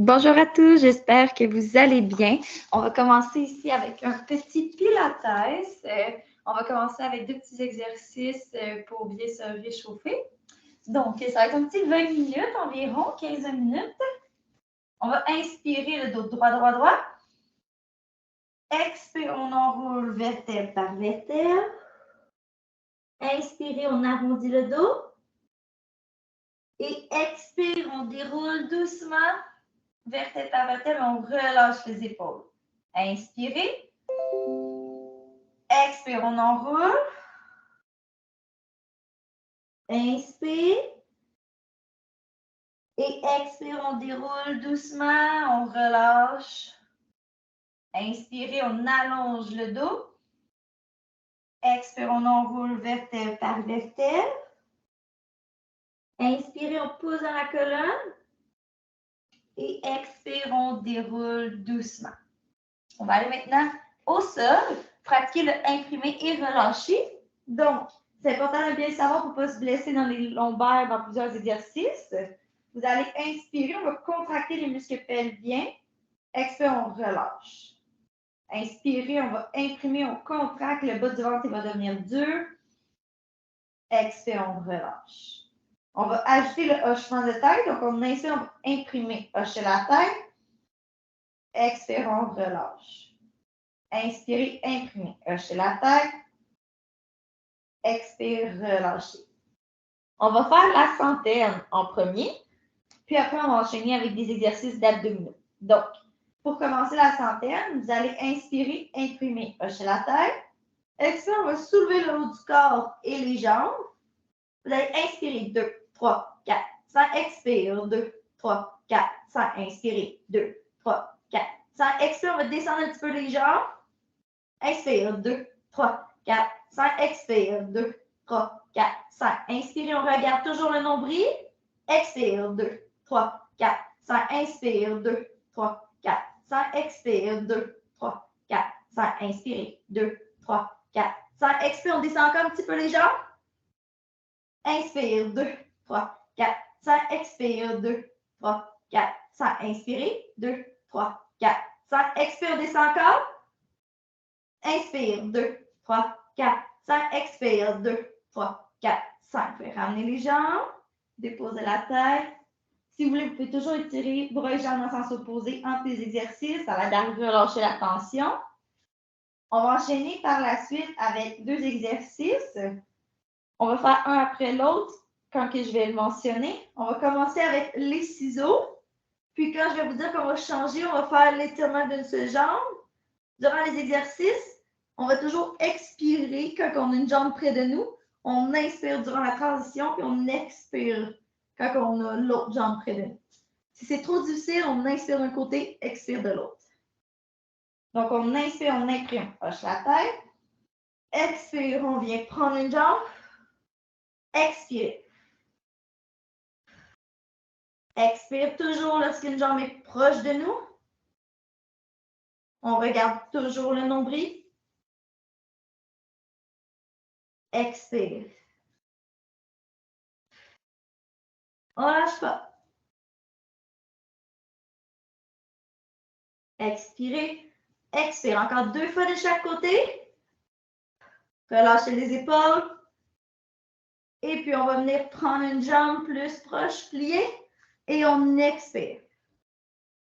Bonjour à tous, j'espère que vous allez bien. On va commencer ici avec un petit pilates. On va commencer avec deux petits exercices pour bien se réchauffer. Donc, ça va être un petit 20 minutes environ, 15 minutes. On va inspirer le dos droit, droit, droit. Expire, on enroule vertèbre par vertèbre. Inspirez, on arrondit le dos. Et expire, on déroule doucement. Vertèbre par vertèbre, on relâche les épaules. Inspirez. Expire, on enroule. Inspire. Et expire, on déroule doucement, on relâche. Inspirez, on allonge le dos. Expire, on enroule vertèbre par vertèbre. Inspirez, on pousse dans la colonne. Et expire, on déroule doucement. On va aller maintenant au sol, pratiquer le imprimé et relâcher. Donc, c'est important de bien le savoir pour ne pas se blesser dans les lombaires dans plusieurs exercices. Vous allez inspirer, on va contracter les muscles pelviens. Expire, on relâche. Inspirez, on va imprimer, on contracte, le bas du ventre va devenir dur. Expire, on relâche. On va ajouter le hochement de tête, donc on inspire, on va imprimer, hocher la tête. Expire, on relâche. Inspirez, imprimez, hochez la tête. Expire, relâchez. On va faire la centaine en premier, puis après on va enchaîner avec des exercices d'abdominaux. Donc, pour commencer la centaine, vous allez inspirer, imprimer, hocher la tête. Expire, on va soulever le haut du corps et les jambes. Vous allez inspirer 2, 3, 4, 5. Expire, 2, 3, 4, 5. Inspirez, 2, 3, 4, 5. Expire, on va descendre un petit peu les jambes. Expire, 2, 3, 4, 5. Expire, 2, 3, 4, 5. Inspirez, on regarde toujours le nombril. Expire, 2, 3, 4, 5. Inspire, 2, 3, 4, 5. Expire, 2, 3, 4, 5. Inspirez, 2, 3, 4, 5. Expire, on descend encore un petit peu les jambes. Inspire, 2, 3, 4, 5. Expire, 2, 3, 4, 5. Inspirez, 2, 3, 4, 5. Expire, descend encore. Inspire, 2, 3, 4, 5. Expire, 2, 3, 4, 5. Vous pouvez ramener les jambes, déposer la tête. Si vous voulez, vous pouvez toujours étirer bras et jambes dans le sens opposé entre les exercices. Ça va d'arriver à relâcher la tension. On va enchaîner par la suite avec deux exercices. On va faire un après l'autre quand je vais le mentionner. On va commencer avec les ciseaux. Puis quand je vais vous dire qu'on va changer, on va faire l'étirement d'une seule jambe. Durant les exercices, on va toujours expirer quand on a une jambe près de nous. On inspire durant la transition, puis on expire quand on a l'autre jambe près de nous. Si c'est trop difficile, on inspire d'un côté, expire de l'autre. Donc, on inspire, on imprime, hoche la tête. Expire, on vient prendre une jambe. Expire. Expire toujours lorsqu'une jambe est proche de nous. On regarde toujours le nombril. Expire. On ne lâche pas. Expirez. Expire. Encore 2 fois de chaque côté. Relâchez les épaules. Et puis, on va venir prendre une jambe plus proche, pliée. Et on expire.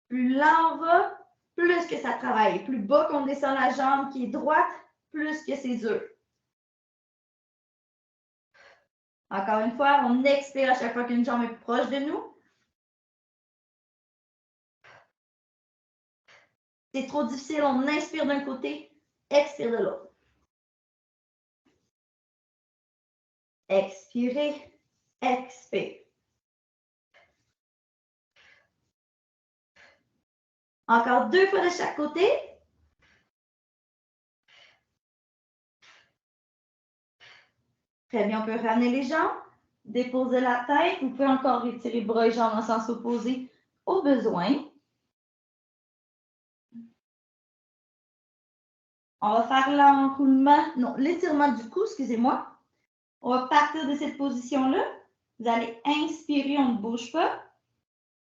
Plus là on va, plus que ça travaille. Plus bas qu'on descend la jambe qui est droite, plus que c'est dur. Encore une fois, on expire à chaque fois qu'une jambe est proche de nous. C'est trop difficile, on inspire d'un côté, expire de l'autre. Expirez, expire. Encore 2 fois de chaque côté. Très bien, on peut ramener les jambes, déposer la tête. Vous pouvez encore étirer bras et jambes en sens opposé au besoin. On va faire l'enroulement, non, l'étirement du cou, excusez-moi. On va partir de cette position-là. Vous allez inspirer, on ne bouge pas.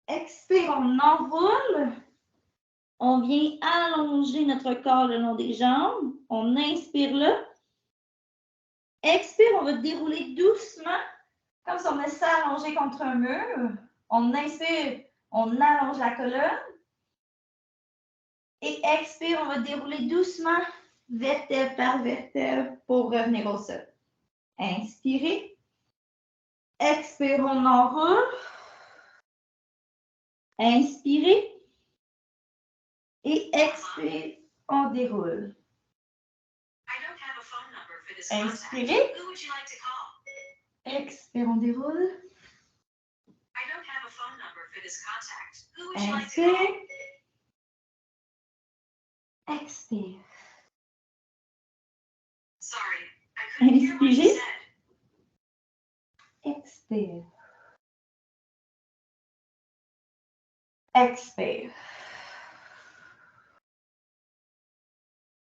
Expire, on enroule. On vient allonger notre corps le long des jambes. On inspire là. Expire, on va dérouler doucement, comme si on venait s'allonger contre un mur. On inspire, on allonge la colonne. Et expire, on va dérouler doucement, vertèbre par vertèbre, pour revenir au sol. Inspirez. Expire, on enroule. Inspirez. Et expire, on déroule. Inspirez. Expire, on déroule. Inspire. Expire. Inspirez. Expire. Expire.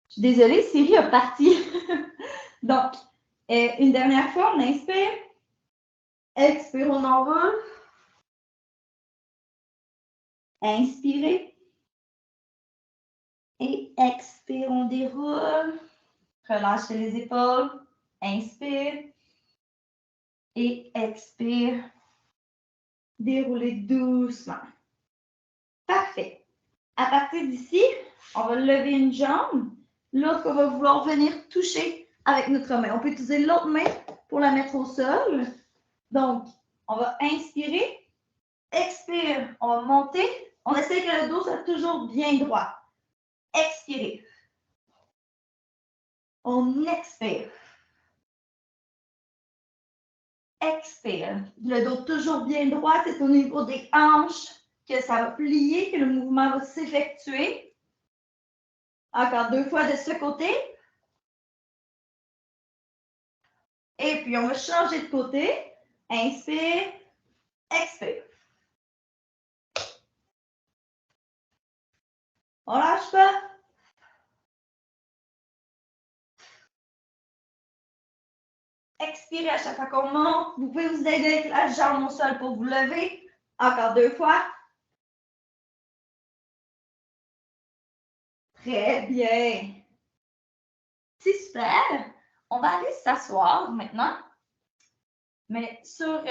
Je suis désolée, Siri a parti. Donc, une dernière fois, on inspire. Expire, on enroule. Inspirez. Et expire, on déroule. Relâchez les épaules. Inspire. Et expire. Déroulez doucement. Parfait. À partir d'ici, on va lever une jambe. L'autre, on va vouloir venir toucher avec notre main. On peut utiliser l'autre main pour la mettre au sol. Donc, on va inspirer. Expire. On va monter. On essaie que le dos soit toujours bien droit. Expirez. On expire. Expire. Le dos toujours bien droit. C'est au niveau des hanches que ça va plier, que le mouvement va s'effectuer. Encore 2 fois de ce côté. Et puis, on va changer de côté. Inspire. Expire. On lâche pas. Expirez à chaque fois qu'on monte. Vous pouvez vous aider avec la jambe au sol pour vous lever. Encore 2 fois. Très bien. C'est super. On va aller s'asseoir maintenant. Mais sur,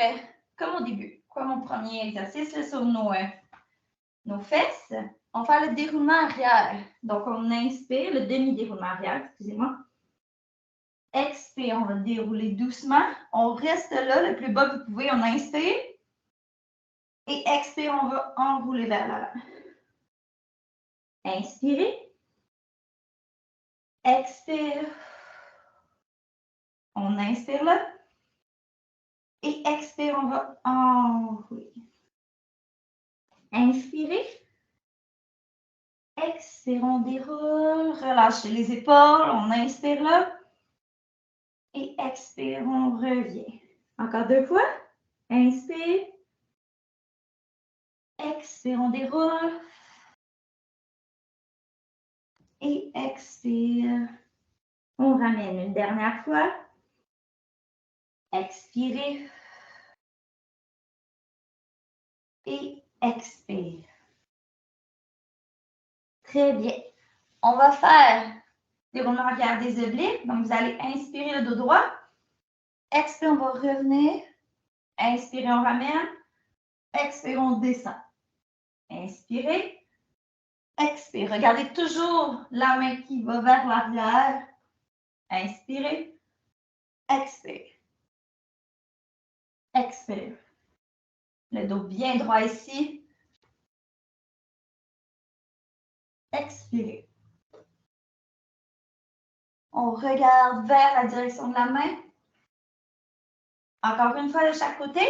comme au début, comme mon premier exercice, là, sur nos fesses, on fait le déroulement arrière. Donc, on inspire, le demi-déroulement arrière, excusez-moi. Expire, on va dérouler doucement. On reste là, le plus bas que vous pouvez, on inspire. Et expire, on va enrouler vers l'avant. Inspirez. Expire. On inspire là. Et expire, on va enrouler. Inspirez. Expire, on déroule. Relâchez les épaules. On inspire là. Et expire, on revient. Encore 2 fois. Inspire. Expire, on déroule. Et expire. On ramène une dernière fois. Expirez. Et expire. Très bien. On va faire déroulement arrière des obliques. Donc, vous allez inspirer le dos droit. Expire, on va revenir. Inspirez, on ramène. Expire, on descend. Inspirez. Expire. Regardez toujours la main qui va vers l'arrière. Inspirez. Expire. Expire. Le dos bien droit ici. Expirez. On regarde vers la direction de la main. Encore une fois de chaque côté.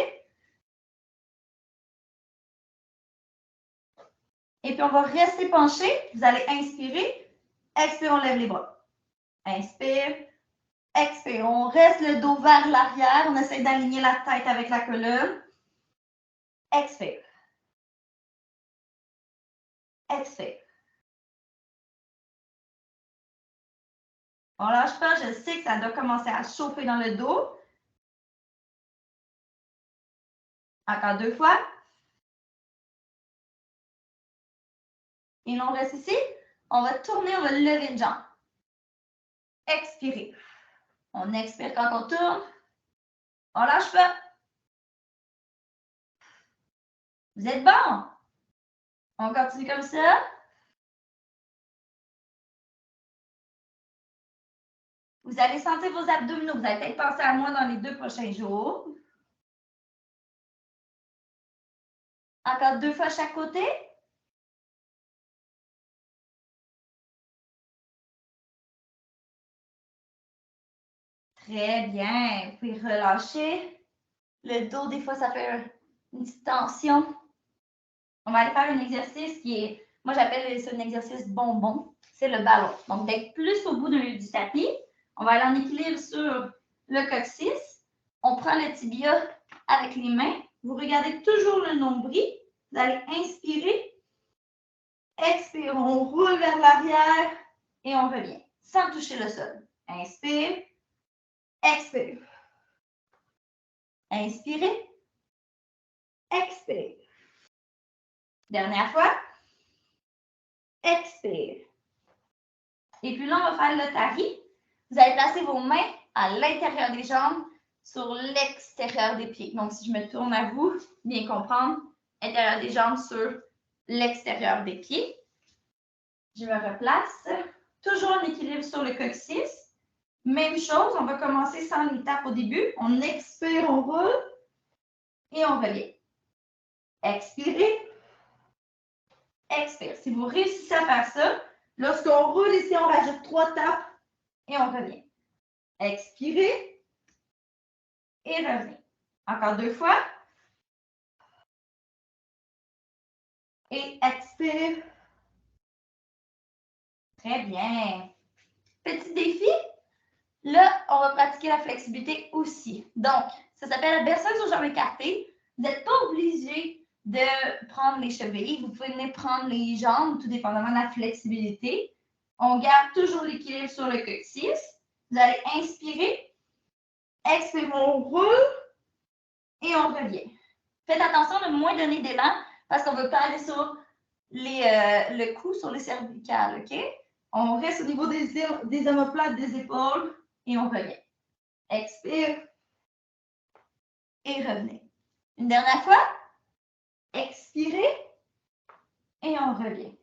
Et puis, on va rester penché. Vous allez inspirer. Expire, on lève les bras. Inspire. Expire. On reste le dos vers l'arrière. On essaie d'aligner la tête avec la colonne. Expire. Expire. On ne lâche pas. Je sais que ça doit commencer à chauffer dans le dos. Encore 2 fois. Et là, on reste ici. On va tourner, on va lever une jambe. Expirer. On expire quand on tourne. On lâche pas. Vous êtes bon? On continue comme ça. Vous allez sentir vos abdominaux. Vous allez peut-être penser à moi dans les 2 prochains jours. Encore 2 fois chaque côté. Très bien. Vous pouvez relâcher. Le dos, des fois, ça fait une petite tension. On va aller faire un exercice qui est, moi j'appelle ça un exercice bonbon. C'est le ballon. Donc, d'être plus au bout du tapis. On va aller en équilibre sur le coccyx. On prend le tibia avec les mains. Vous regardez toujours le nombril. Vous allez inspirer. Expire. On roule vers l'arrière et on revient sans toucher le sol. Inspire. Expire. Inspirez. Expire. Dernière fois. Expire. Et puis là, on va faire le tari. Vous allez placer vos mains à l'intérieur des jambes sur l'extérieur des pieds. Donc, si je me tourne à vous, bien comprendre, intérieur des jambes sur l'extérieur des pieds. Je me replace. Toujours en équilibre sur le coccyx. Même chose, on va commencer sans l'étape au début. On expire, on roule et on revient. Expirez. Expire. Si vous réussissez à faire ça, lorsqu'on roule ici, on rajoute 3 tapes et on revient. Expirez et revenez. Encore 2 fois. Et expire. Très bien. Petit défi. Là, on va pratiquer la flexibilité aussi. Donc, ça s'appelle berceuse aux jambes écartées. Vous n'êtes pas obligé de prendre les chevilles. Vous pouvez venir prendre les jambes, tout dépendamment de la flexibilité. On garde toujours l'équilibre sur le coccyx. Vous allez inspirer. Expirez, on roule. Et on revient. Faites attention de ne moins donner d'élan parce qu'on ne veut pas aller sur le cou, sur les cervicales. OK? On reste au niveau des omoplates, des épaules et on revient. Expire et revenez. Une dernière fois. Expirez et on revient.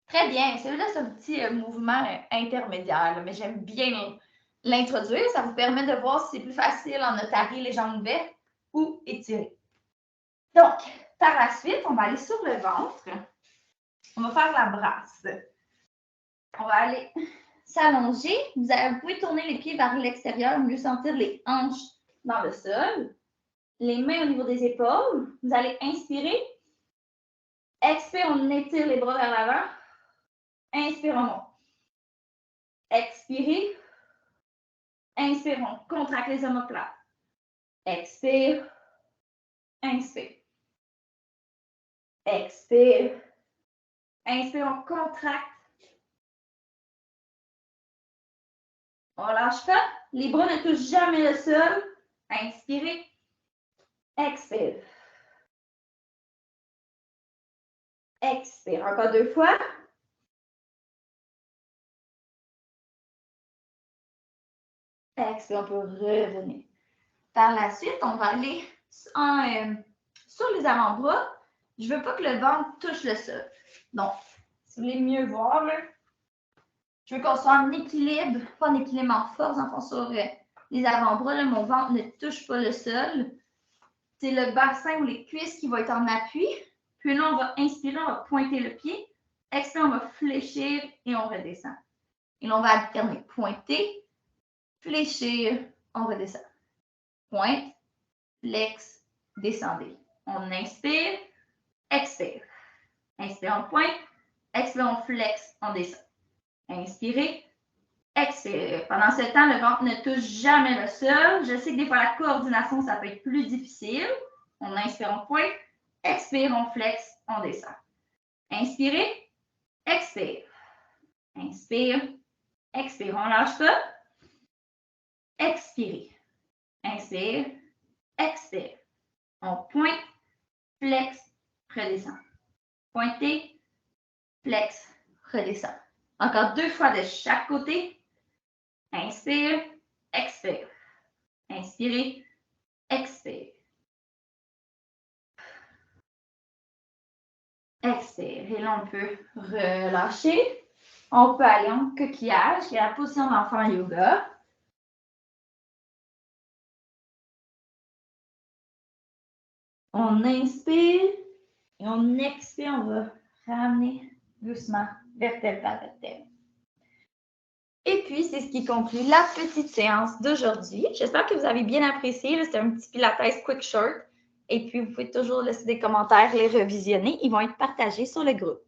Très bien. Celui-là, c'est un petit mouvement intermédiaire, mais j'aime bien l'introduire. Ça vous permet de voir si c'est plus facile en otari, les jambes ouvertes ou étirées. Donc, par la suite, on va aller sur le ventre. On va faire la brasse. On va aller s'allonger. Vous pouvez tourner les pieds vers l'extérieur, mieux sentir les hanches dans le sol. Les mains au niveau des épaules. Vous allez inspirer. Expire, on étire les bras vers l'avant. Inspire, on monte. Expirez. Inspire, on contracte les omoplates. Expire. Inspire. Expire. Inspire, on contracte. On ne lâche pas. Les bras ne touchent jamais le sol. Inspirez. Expire. Expire. Encore 2 fois. Expire, on peut revenir. Par la suite, on va aller sur les avant-bras. Je ne veux pas que le ventre touche le sol. Donc, si vous voulez mieux voir, là, je veux qu'on soit en équilibre, pas en équilibre en force, en fond sur les avant-bras. Mon ventre ne touche pas le sol. C'est le bassin ou les cuisses qui vont être en appui. Puis là, on va inspirer, on va pointer le pied. Expire, on va fléchir et on redescend. Et là, on va alterner. Pointer, fléchir, on redescend. Pointe, flex, descendez. On inspire, expire. Inspire, on pointe. Expire, on flex, on descend. Inspirez, expire. Pendant ce temps, le ventre ne touche jamais le sol. Je sais que des fois, la coordination, ça peut être plus difficile. On inspire, on pointe. Expire, on flex, on descend. Inspirez, expire. Inspire, expire. On ne lâche pas. Expirez. Inspire, expire. On pointe, flex, redescend. Pointez, flex, redescend. Encore 2 fois de chaque côté. Inspire, expire. Inspirez, expire. Expire. Et là, on peut relâcher. On peut aller en coquillage, qui est la position d'enfant yoga. On inspire et on expire. On va ramener doucement vertèbre par vertèbre. Et puis, c'est ce qui conclut la petite séance d'aujourd'hui. J'espère que vous avez bien apprécié. C'était un petit Pilates quick short. Et puis, vous pouvez toujours laisser des commentaires, les revisionner. Ils vont être partagés sur le groupe.